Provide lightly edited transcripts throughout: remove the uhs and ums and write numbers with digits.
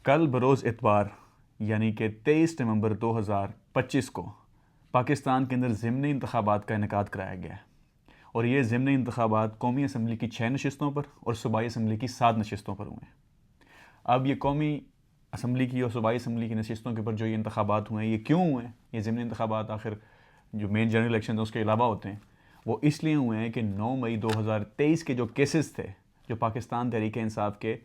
कल बरोज़ इतवार यानी कि 23 नवंबर 2025 को पाकिस्तान के अंदर ज़िमनी इंतखाबात का इनेकाद कराया गया है। और ये ज़िमनी इंतखाबात कौमी असम्बली की 6 नशिस्तों पर और सूबाई असम्बली की 7 नशिस्तों पर हुए हैं। अब ये कौमी असम्बली की और सूबाई असम्बली की नशिस्तों के ऊपर जो ये इंतखाबात हुए हैं, ये क्यों हुए हैं? ये ज़िमनी इंतखाबात आखिर जो मेन जनरल इलेक्शन है उसके अलावा होते हैं, वो इसलिए हुए हैं कि 9 मई 2023 के जो केसेस थे, जो पाकिस्तान तहरीक इंसाफ के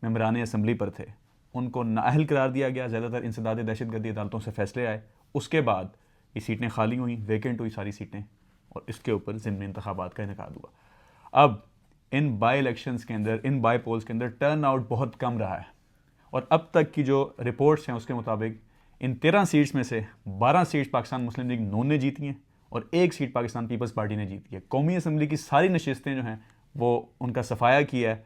मेंबरान असम्बली पर थे, उनको नाअहल करार दिया गया। ज़्यादातर इंसदाद दहशतगर्दी अदालतों से फ़ैसले आए। उसके बाद ये सीटें खाली हुई, वेकेंट हुई सारी सीटें, और इसके ऊपर ज़िमनी इंतखाबात का इनेकाद हुआ। अब इन बाई इलेक्शंस के अंदर, इन बाई पोल्स के अंदर टर्न आउट बहुत कम रहा है। और अब तक की जो रिपोर्ट्स हैं उसके मुताबिक इन 13 सीट्स में से 12 सीट्स पाकिस्तान मुस्लिम लीग नून ने जीती हैं और 1 सीट पाकिस्तान पीपल्स पार्टी ने जीती है। कौमी असम्बली की सारी नशिस्तें जो हैं वो उनका सफाया किया है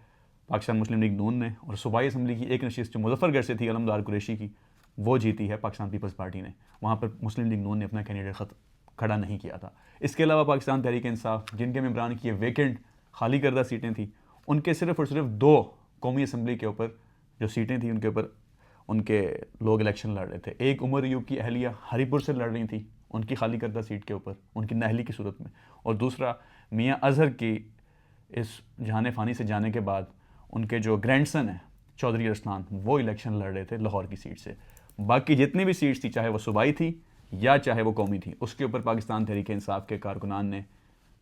पाकिस्तान मुस्लिम लीग नून ने, और सूबाई असम्बली की एक नशिस्त जो मुजफ्फरगढ़ से थी अलमदार कुरैशी की, वो जीती है पाकिस्तान पीपल्स पार्टी ने। वहाँ पर मुस्लिम लीग नून ने अपना कैंडिडेट खड़ा नहीं किया था। इसके अलावा पाकिस्तान तहरीक इंसाफ, जिनके मेंबरान की वेकेंट खाली करदा सीटें थी, उनके सिर्फ और सिर्फ 2 कौमी असम्बली के ऊपर जो सीटें थी उनके ऊपर उनके लोग इलेक्शन लड़ रहे थे। एक उमर अयूब की अहलिया हरीपुर से लड़ रही थी उनकी खाली करदा सीट के ऊपर, उनकी नाअहली की सूरत में, और दूसरा मियाँ अजहर की इस जहान फ़ानी से जाने के बाद उनके जो ग्रैंडसन हैं चौधरी अरसलान, वो इलेक्शन लड़ रहे थे लाहौर की सीट से। बाकी जितनी भी सीट्स थी, चाहे वो सूबाई थी या चाहे वो कौमी थी, उसके ऊपर पाकिस्तान तहरीक इंसाफ के कारकुनान ने,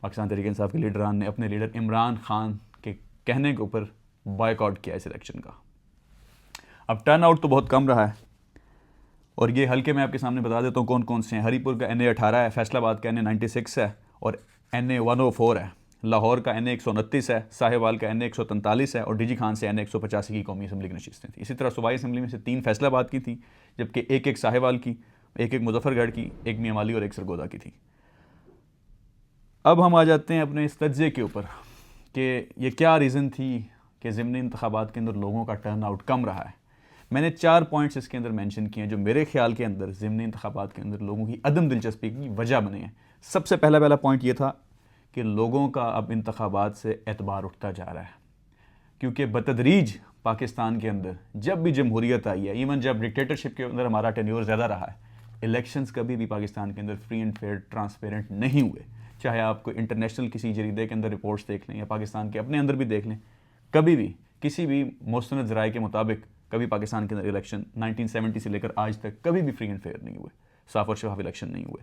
पाकिस्तान तहरीक इंसाफ के लीडरान ने अपने लीडर इमरान खान के कहने के ऊपर बॉयकॉट किया इस इलेक्शन का। अब टर्न आउट तो बहुत कम रहा है, और ये हल्के मैं आपके सामने बता देता हूँ कौन कौन से हैं। हरीपुर का NA 18 है, फैसलाबाद का NA 96 है और NA 104 है, लाहौर का NA 129 है, साहिवाल का NA 143 है, और डीजी खान से NA 185 की कौमी असम्बली की नशिस्तें थी। इसी तरह सूबाई असम्बली में से 3 फैसलाबाद की थी, जबकि एक साहिवाल की, एक मुजफ्फरगढ़ की, एक मियांवाली और एक सरगोदा की थी। अब हम आ जाते हैं अपने इस तज्ज़े के ऊपर कि ये क्या रीज़न थी कि ज़िमनी इंतखाबात के अंदर लोगों का टर्न आउट कम रहा है। मैंने 4 पॉइंट्स इसके अंदर मेंशन किए हैं जो मेरे ख्याल के अंदर ज़िमनी इंतखाबात के अंदर लोगों की अदम दिलचस्पी की वजह बने हैं। सबसे पहला पॉइंट ये था कि लोगों का अब इंतखाबात से एतबार उठता जा रहा है, क्योंकि बतदरीज पाकिस्तान के अंदर जब भी जमहूरियत आई है, इवन जब डिक्टेटरशिप के अंदर हमारा टेन्योर ज़्यादा रहा है, इलेक्शंस कभी भी पाकिस्तान के अंदर फ्री एंड फेयर ट्रांसपेरेंट नहीं हुए। चाहे आपको इंटरनेशनल किसी जरीदे के अंदर रिपोर्ट्स देख लें या पाकिस्तान के अपने अंदर भी देख लें, कभी भी किसी भी मुस्तनद ज़राए के मुताबिक कभी पाकिस्तान के अंदर इलेक्शन 1970 से लेकर आज तक कभी भी फ्री एंड फेयर नहीं हुए, साफ और शफाफ इलेक्शन नहीं हुए।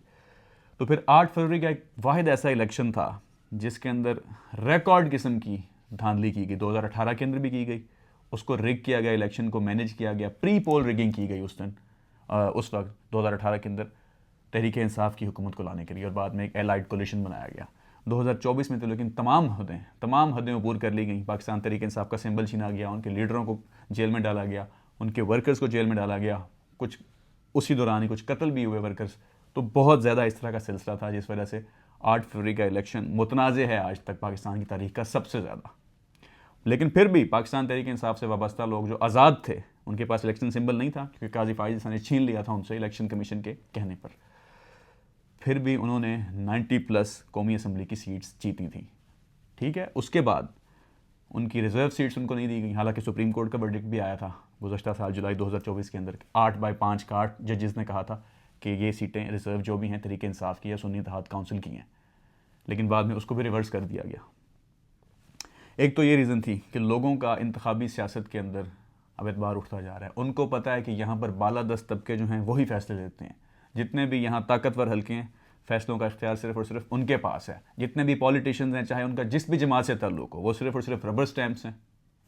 तो फिर 8 फरवरी का एक वाहिद ऐसा इलेक्शन था जिसके अंदर रिकॉर्ड किस्म की धांधली की गई, 2018 के अंदर भी की गई, उसको रिग किया गया, इलेक्शन को मैनेज किया गया, प्री पोल रिगिंग की गई उस दिन, उस वक्त 2018 के अंदर तहरीक इंसाफ की हुकूमत को लाने के लिए, और बाद में एक एलाइड कोलिशन बनाया गया। 2024 में तो लेकिन तमाम हदें अबूर कर ली गई। पाकिस्तान तहरीक इंसाफ का सिंबल छीना गया, उनके लीडरों को जेल में डाला गया, उनके वर्कर्स को जेल में डाला गया, कुछ उसी दौरान ही कुछ कत्ल भी हुए वर्कर्स। तो बहुत ज़्यादा इस तरह का सिलसिला था, जिस वजह से 8 फरवरी का इलेक्शन मुतनाज़ है आज तक पाकिस्तान की तारीख का सबसे ज़्यादा। लेकिन फिर भी पाकिस्तान तहरीक इंसाफ से वाबस्ता लोग जो आज़ाद थे, उनके पास इलेक्शन सिंबल नहीं था, क्योंकि काजी फाइज ने छीन लिया था उनसे इलेक्शन कमीशन के कहने पर। फिर भी उन्होंने 90+ कौमी असम्बली की सीट्स जीती थी। ठीक है, उसके बाद उनकी रिजर्व सीट्स उनको नहीं दी गई, हालांकि सुप्रीम कोर्ट का वर्डिक्ट भी आया था गुज़श्ता साल जुलाई 2024 के अंदर 8/5 का 8 जजेस ने कहा था कि ये सीटें रिजर्व जो भी हैं तहरीक इंसाफ की या सुन्नी इत्तेहाद काउंसिल की हैं, लेकिन बाद में उसको भी रिवर्स कर दिया गया। एक तो ये रीज़न थी कि लोगों का इंतखाबी सियासत के अंदर अब एतबार उठता जा रहा है। उनको पता है कि यहाँ पर बालादस्त तबके जो हैं वही फैसले लेते हैं, जितने भी यहाँ ताकतवर हल्के हैं फैसलों का इख्तियार सिर्फ और सिर्फ उनके पास है। जितने भी पॉलिटिशियंस हैं, चाहे उनका जिस भी जमात से ताल्लुक हो, वो सिर्फ और सिर्फ रबर स्टैम्प्स हैं,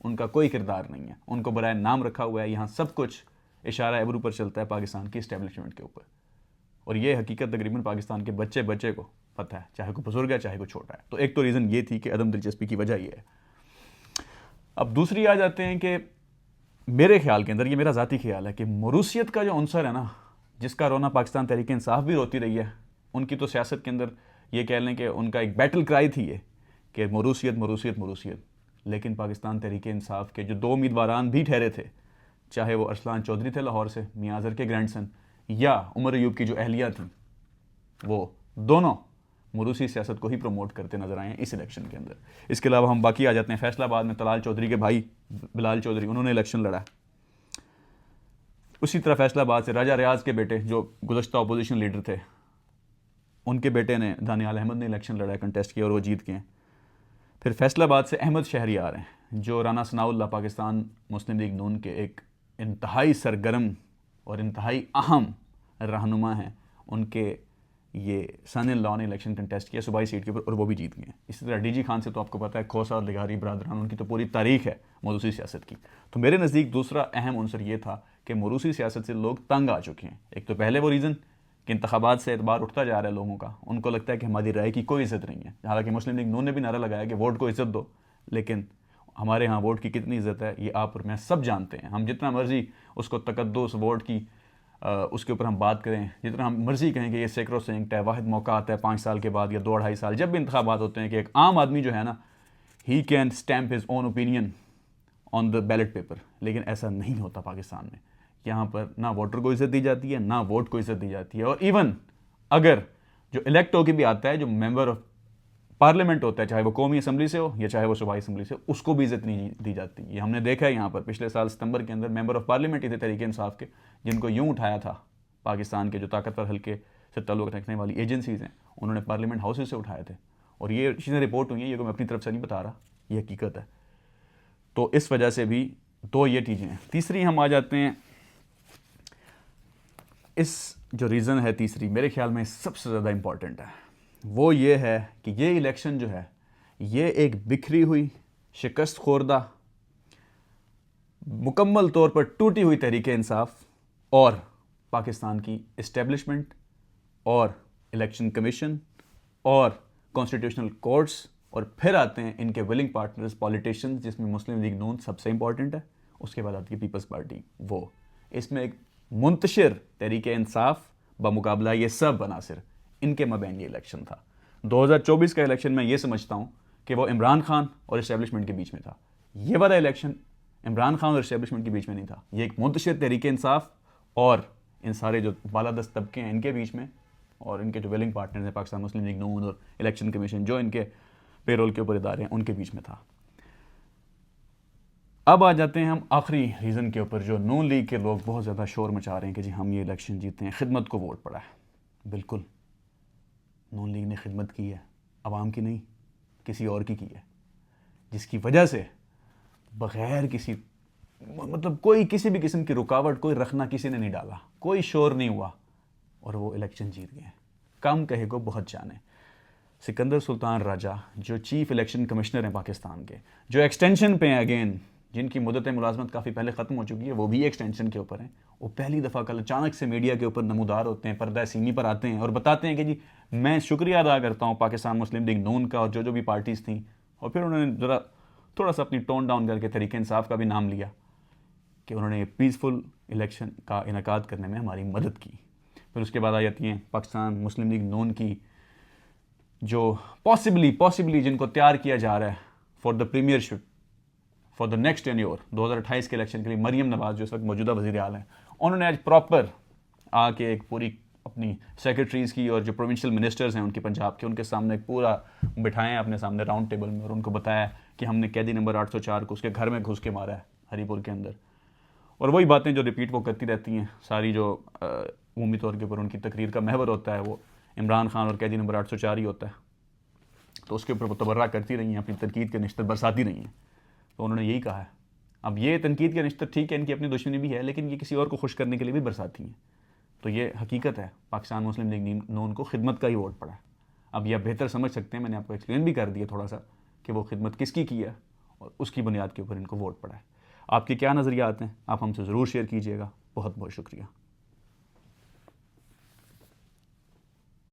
उनका कोई किरदार नहीं है। उनको बराए नाम रखा हुआ है, यहाँ सब कुछ इशारा एबरू पर चलता है पाकिस्तान की इस्टेब्लिशमेंट के ऊपर, और ये हकीकत तकरीबन पाकिस्तान के बच्चे को पता है, चाहे कोई बुजुर्ग है चाहे कोई छोटा है। तो एक तो रीज़न ये थी कि अदम दिलचस्पी की वजह ये है। अब दूसरी आ जाते हैं कि मेरे ख्याल के अंदर, ये मेरा ज़ाती ख्याल है कि मरूसियत का जो अंसर है ना, जिसका रोना पाकिस्तान तहरीक इंसाफ भी रोती रही है, उनकी तो सियासत के अंदर ये कह लें कि उनका एक बैटल क्राई थी ये कि मरूसियत मरूसियत मरूसियत। लेकिन पाकिस्तान तहरीक इंसाफ के जो 2 उम्मीदवारान भी ठहरे थे, चाहे वो अरसलान चौधरी थे लाहौर से, मियाँ अजहर के ग्रैंडसन, या उमर अयूब की जो अहलिया थी, वो दोनों मरूसी सियासत को ही प्रमोट करते नजर आए हैं इस इलेक्शन के अंदर। इसके अलावा हम बाकी आ जाते हैं फैसलाबाद में तलाल चौधरी के भाई बिलाल चौधरी, उन्होंने इलेक्शन लड़ा। उसी तरह फैसलाबाद से राजा रियाज के बेटे जो गुज़श्ता अपोजिशन लीडर थे, उनके बेटे ने दानियाल अहमद ने इलेक्शन लड़ा, कंटेस्ट किया और वो जीत गए। फिर फैसलाबाद से अहमद शहरियार हैं जो राना सनाउल्लाह पाकिस्तान मुस्लिम लीग नून के एक इंतहाई सरगर्म और इंतहाई अहम रहनुमा हैं। उनके ये सन इन लॉ ने इलेक्शन कंटेस्ट किया सूबाई सीट के ऊपर और वो भी जीत गए। इसी तरह डीजी खान से तो आपको पता है, खोसा और लिगारी बरादरान, उनकी तो पूरी तारीख है मौरूसी सियासत की। तो मेरे नज़दीक दूसरा अहम अंसर ये था कि मौरूसी सियासत से लोग तंग आ चुके हैं। एक तो पहले वो रीज़न कि इंतखाबात से एतबार उठता जा रहा है लोगों का, उनको लगता है कि हमारी राय की कोई इज़्ज़त नहीं है। हालांकि मुस्लिम लीग नून ने भी नारा लगाया कि वोट को इज़्ज़त दो, लेकिन हमारे यहाँ वोट की कितनी इज़्ज़त है ये आप और मैं सब जानते हैं। हम जितना मर्जी उसको तकद्दुस वोट की उसके ऊपर हम बात करें, जितना हम मर्जी कहें कि ये सैक्रोसैंक्ट है, वाहिद मौका आता है 5 साल के बाद या 2-2.5 साल जब भी इंतखाबात होते हैं कि एक आम आदमी जो है ना, he can stamp his own opinion on the ballot paper. लेकिन ऐसा नहीं होता पाकिस्तान में। यहाँ पर ना वोटर को इज़्ज़त दी जाती है, ना वोट को इज़्ज़त दी जाती है। और इवन अगर जो इलेक्ट होकर भी आता है, जो मेंबर ऑफ पार्लियामेंट होता है, चाहे वो कौमी असम्बली से हो या चाहे वो सूबाई असम्बली से, उसको भी इज़्ज़त नहीं दी जाती। ये हमने देखा है यहाँ पर पिछले साल सितंबर के अंदर मेंबर ऑफ पार्लियामेंट ही थे तहरीक इंसाफ के, जिनको यूँ उठाया था पाकिस्तान के जो ताकतवर हल्के से ताल्लुक़ रखने वाली एजेंसीज़ हैं, उन्होंने पार्लियामेंट हाउसेज से उठाए थे। और ये चीज़ें रिपोर्ट हुई हैं, ये मैं अपनी तरफ से नहीं बता रहा, ये हकीकत है। तो इस वजह से भी दो ये चीज़ें हैं। तीसरी हम आ जाते हैं, इस जो रीज़न है तीसरी, मेरे ख्याल में सबसे ज़्यादा इम्पॉर्टेंट है, वो ये है कि ये इलेक्शन जो है ये एक बिखरी हुई, शिकस्त खोरदा, मुकम्मल तौर पर टूटी हुई तहरीक इंसाफ और पाकिस्तान की इस्टेब्लिशमेंट और इलेक्शन कमीशन और कॉन्स्टिट्यूशनल कोर्ट्स, और फिर आते हैं इनके विलिंग पार्टनर्स पॉलिटिशियंस, जिसमें मुस्लिम लीग नून सबसे इंपॉर्टेंट है, उसके बाद आती है पीपल्स पार्टी। वो इसमें एक मुंतशिर तहरीक इंसाफ बमुकाबला ये सब अनासिर, इनके मबैन ये इलेक्शन था। 2024 का इलेक्शन मैं ये समझता हूँ कि वो इमरान खान और इस्टेब्लिशमेंट के बीच में था। ये वाला इलेक्शन इमरान खान और इस्टेब्लिशमेंट के बीच में नहीं था, ये एक मुंतशिर तहरीक इंसाफ और इन सारे जो बालादस्त तबके हैं इनके बीच में, और इनके जो विलिंग पार्टनर्स हैं पाकिस्तान मुस्लिम लीग नून और इलेक्शन कमीशन जो इनके पेरोल के ऊपर इदारे हैं, उनके बीच में था। अब आ जाते हैं हम आखिरी रीज़न के ऊपर, जो नून लीग के लोग बहुत ज़्यादा शोर मचा रहे हैं कि जी हम ये इलेक्शन जीते हैं, खिदमत को वोट पड़ा है। बिल्कुल, नून लीग ने खिदमत की है, आवाम की नहीं, किसी और की है, जिसकी वजह से बग़ैर किसी मतलब कोई किसी भी किस्म की रुकावट कोई रखना किसी ने नहीं डाला, कोई शोर नहीं हुआ और वो इलेक्शन जीत गए। कम कहे को बहुत जाने। सिकंदर सुल्तान राजा जो चीफ इलेक्शन कमिश्नर हैं पाकिस्तान के, जो एक्सटेंशन पे हैं अगेन, जिनकी मुद्दत मुलाजमत काफ़ी पहले ख़त्म हो चुकी है, वो भी एक्सटेंशन के ऊपर हैं, वो पहली दफ़ा कल अचानक से मीडिया के ऊपर नमूदार होते हैं, पर्दा सीमी पर आते हैं और बताते हैं कि जी मैं शुक्रिया अदा करता हूँ पाकिस्तान मुस्लिम लीग नून का और जो भी पार्टीज़ थी। और फिर उन्होंने ज़रा थोड़ा सा अपनी टोन डाउन करके तहरीक इंसाफ का भी नाम लिया कि उन्होंने पीसफुल इलेक्शन का इनेकाद करने में हमारी मदद की। फिर उसके बाद आ जाती हैं पाकिस्तान मुस्लिम लीग नून की जो पॉसिबली जिनको तैयार किया जा रहा है for the Premiership for the next tenure 2028 के इलेक्शन के लिए, मरियम नवाज जो इस वक्त मौजूदा वज़ीर आला हैं, उन्होंने आज प्रॉपर आके एक पूरी अपनी सेक्रेटरीज़ की और जो प्रोविंशियल मिनिस्टर्स हैं उनके पंजाब के, उनके सामने एक पूरा बिठाए हैं अपने सामने राउंड टेबल में और उनको बताया कि हमने कैदी नंबर 804 को उसके घर में घुस के मारा है हरीपुर के अंदर। और वही बातें जो रिपीट वो करती रहती हैं सारी, जो उम्मी तौर के ऊपर उनकी तकरीर का महवर होता है वो इमरान खान और कैदी नंबर 804 ही होता है, तो उसके ऊपर वो तबर्रा करती रही हैं, अपनी तनकीद के निश्तर बरसाती रही हैं। तो उन्होंने यही कहा है, अब ये तनकीद के निश्तर ठीक है, इनकी अपनी दुश्मनी भी है, लेकिन ये किसी और को खुश करने के लिए भी बरसाती हैं। तो ये हकीकत है, पाकिस्तान मुस्लिम लीग नून को खिदमत का ही वोट पड़ा है। अब यह बेहतर समझ सकते हैं, मैंने आपको एक्सप्लेन भी कर दिया थोड़ा सा कि वो खिदमत किसकी की है और उसकी बुनियाद के ऊपर इनको वोट पड़ा है। आपके क्या नज़रिया आते हैं, आप हमसे ज़रूर शेयर कीजिएगा। बहुत बहुत शुक्रिया।